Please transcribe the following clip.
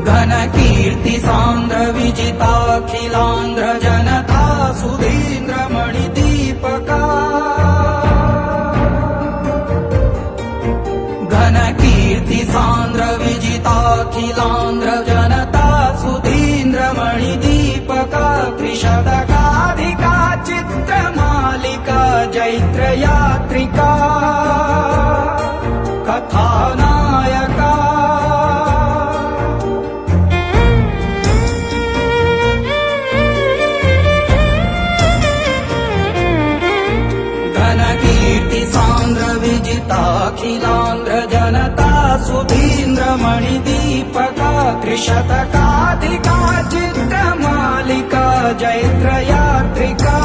घनकीर्ति सांद्र विजिताखिलांध्र Janata Sudhindra मणिदीपका घनकीर्ति सांद्र विजिताखिलांध्र Janata Sudhindra मणिदीपका त्रिशतकाधिका चित्रमालिका Jaitra यात्रिका कथानायका घनकीर्ति सांद्र विजिताखिलांध्र Janata Sudhindra मणिदीपका त्रिशतकाधिका चित्रमालिका Jaitra यात्रिका